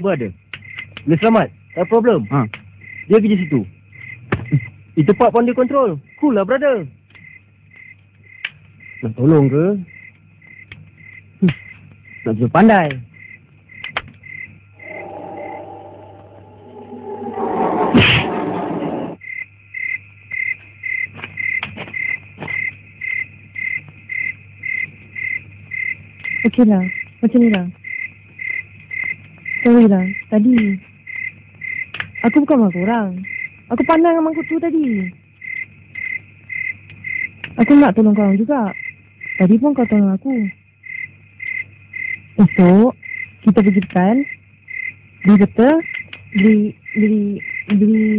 pun ada. Boleh selamat. Tak problem. Dia kerja situ. Itu part pun dia kontrol. Cool lah, brother. Nak tolong ke? Nak juga pandai. Okey lah. Macam ni lah. Sorry lah. Tadi aku bukan marah korang. Aku pandang dengan mangkuk tu tadi. Aku nak tolong korang juga. Tadi pun kau tolong aku. Esok kita pergi tekan. Beli betul. Beli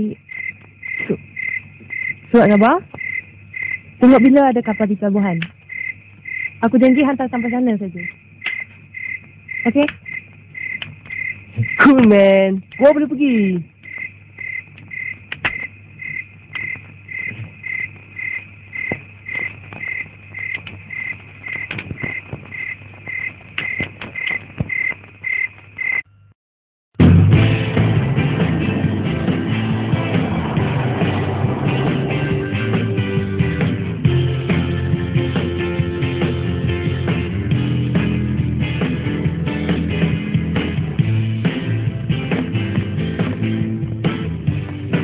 surat khabar. Tengok bila ada kapal di pelabuhan. Aku janji hantar sampai sana saja. Okey? Cool, man. Gua boleh pergi.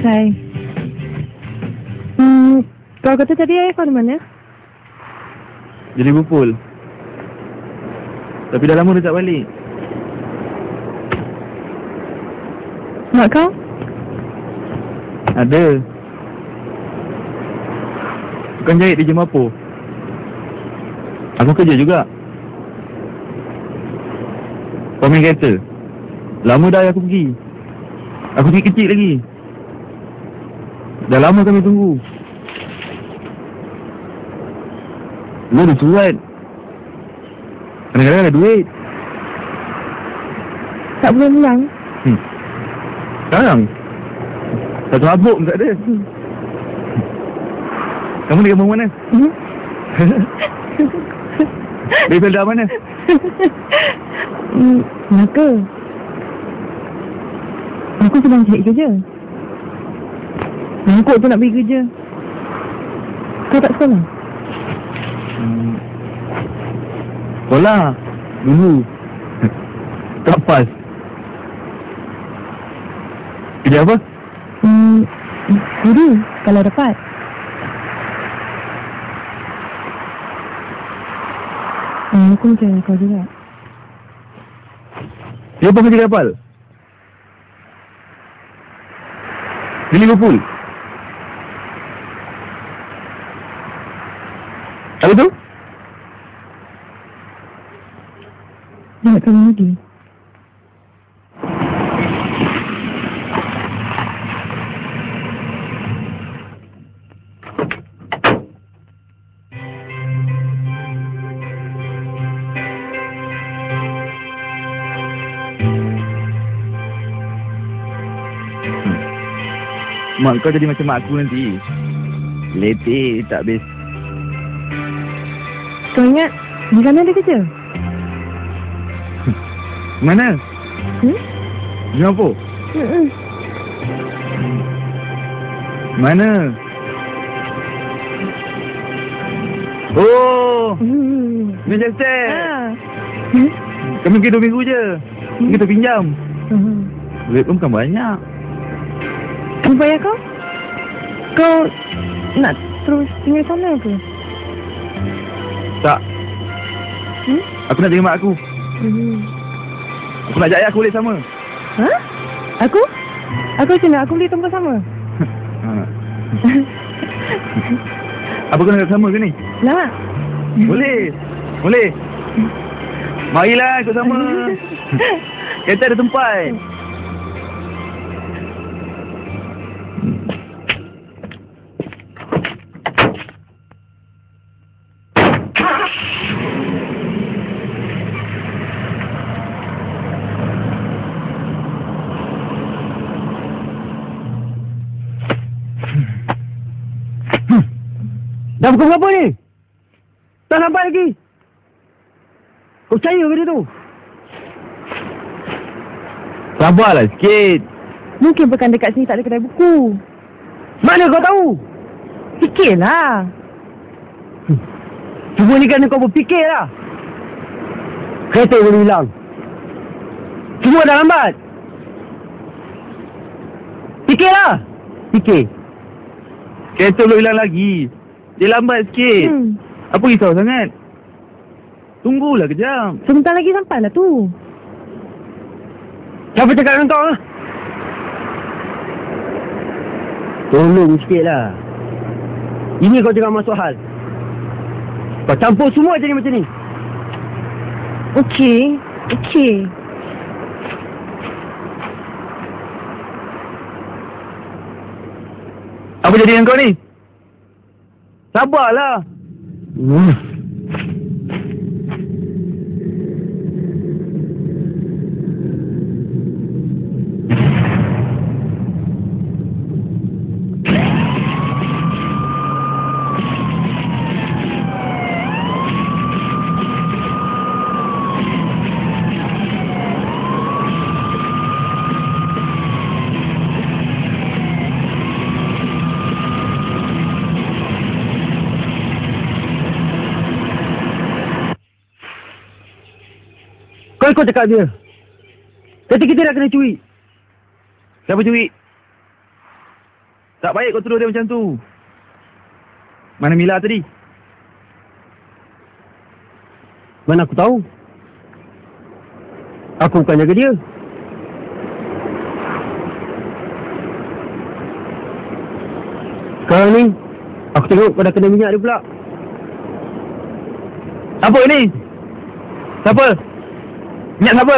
Hai. Kau kata tadi ayah kau di mana? Jadi Liverpool. Tapi dah lama dia tak balik. Mak kau? Ada. Bukan jahit di Jemapo. Aku kerja juga. Pemain kereta. Lama dah aku pergi. Aku pergi kecil lagi. Dah lama kami tunggu. Lu ada surat. Kadang-kadang ada duit. Tak boleh pulang? Sekarang? Satu habuk pun tak ada. Kamu di kampung mana? Dari Felda mana? Melaka. Aku sedang cari kerja. Mangkuk tu nak pergi kerja. Kau tak sekolah? Sekolah. Dulu. Tak pas. Kerja apa? Guru, kalau dapat. Aku macam kau juga. Siapa kerja kapal? Di Liverpool. Apa tu? Dia nak kahwin lagi. Mak kau jadi macam mak aku nanti. Letih tak habis. Kau ingat di sana ada kerja? Mana? Singapura? Mana? Oh, Manchester. Kami pergi 2 minggu je. Kita pinjam. Duit pun bukan banyak. Bayar kau? Kau nak terus tinggal sana ke? Tak. Aku nak jaga mak aku. Aku nak ajak ayah aku balik sama. Ha? Aku? Aku macam mana? Aku boleh tumpah sama? Apa kau nak sama ke ni? Nak. Boleh. Boleh. Marilah ikut sama. Kereta ada tempat. Dah pukul berapa ni? Tak sampai lagi. Kau percaya ke dia tu? Sabarlah sikit. Mungkin pekan dekat sini tak ada kedai buku. Mana kau tahu? Fikirlah. Semua ni kerana kau berfikir lah. Kereta boleh hilang. Semua dah lambat. Fikirlah. Fikir. Kereta belum hilang lagi. Dia lambat sikit. Apa risau sangat? Tunggulah kejap. Sebentar lagi sampailah tu. Siapa cakap dengan kau lah? Tolong sikit lah. Ini kau jangan masuk hal. Kau campur semua jadi macam ni. Okey. Okey. Apa jadi dengan kau ni? Sabarlah. Kau ikut cakap dia. Kata kita dah kena curi. Siapa curi? Tak baik kau tuduh dia macam tu. Mana Mila tadi? Mana aku tahu? Aku bukan jaga dia. Sekarang ni, aku tengok kau dah kena minyak dia pula. Apa ni? Siapa? Minyak siapa?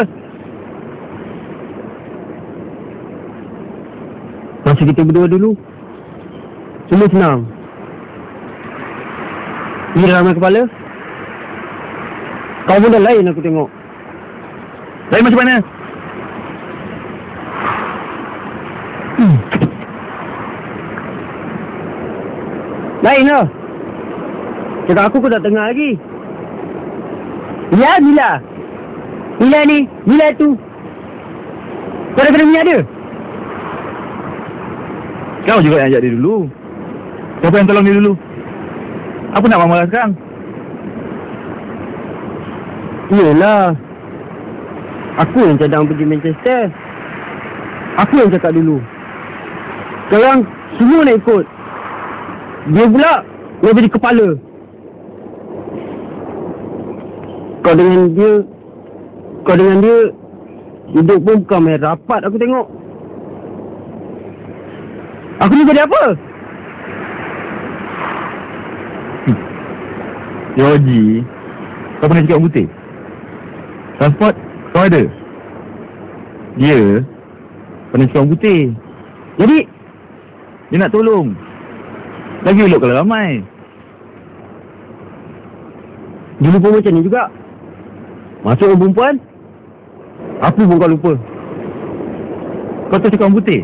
Masa kita berdua dulu, semua senang. Ini ramai kepala. Kau pun dah lain aku tengok. Lain macam mana? Lain lah. Cakap aku dah tengah lagi. Ya, Mila. Mila ni, Mila tu. Kau dah kena minyak dia? Kau juga yang ajak dia dulu. Siapa yang tolong dia dulu? Apa nak marah sekarang? Yelah. Aku yang cadang pergi Manchester. Aku yang cakap dulu. Sekarang semua nak ikut. Dia pula nak jadi kepala. Kau dengan dia hidup pun bukan main rapat aku tengok. Aku ni jadi apa? Yoji, kau pernah cakap orang putih? Transport kau ada? Dia pernah cakap orang putih. Jadi dia nak tolong. Lagi elok kalau ramai. dulu pun macam ni juga. Masuk orang perempuan, aku pun kau lupa. Kau tahu cakap orang putih?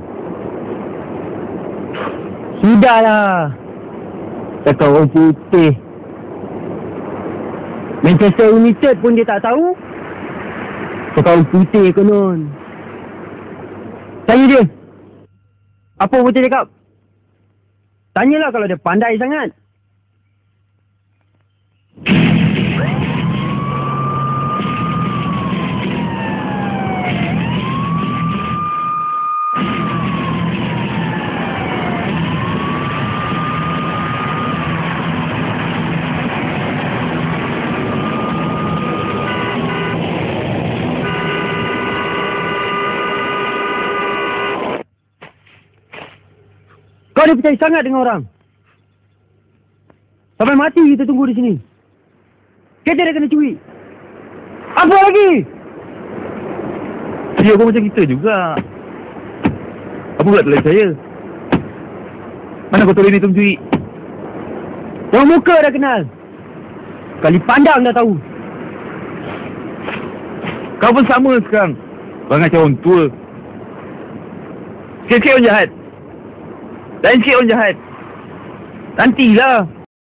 Sudahlah. Cakap orang putih. Manchester United pun dia tak tahu. Cakap orang putih konon. Tanya dia. Apa orang putih cakap? Tanyalah kalau dia pandai sangat. Kau dia percaya sangat dengan orang. Sampai mati kita tunggu di sini. Kita dah kena curi. Apa lagi? Dia pun macam kita juga. Apa pula tak boleh percaya? Mana kau tahu ni tu mencuri? Orang muka dah kenal. Kali pandang dah tahu. Kau pun sama sekarang. Bangang macam orang tua. Sikit-sikit orang jahat. Lain sikit orang jahat. Nantilah.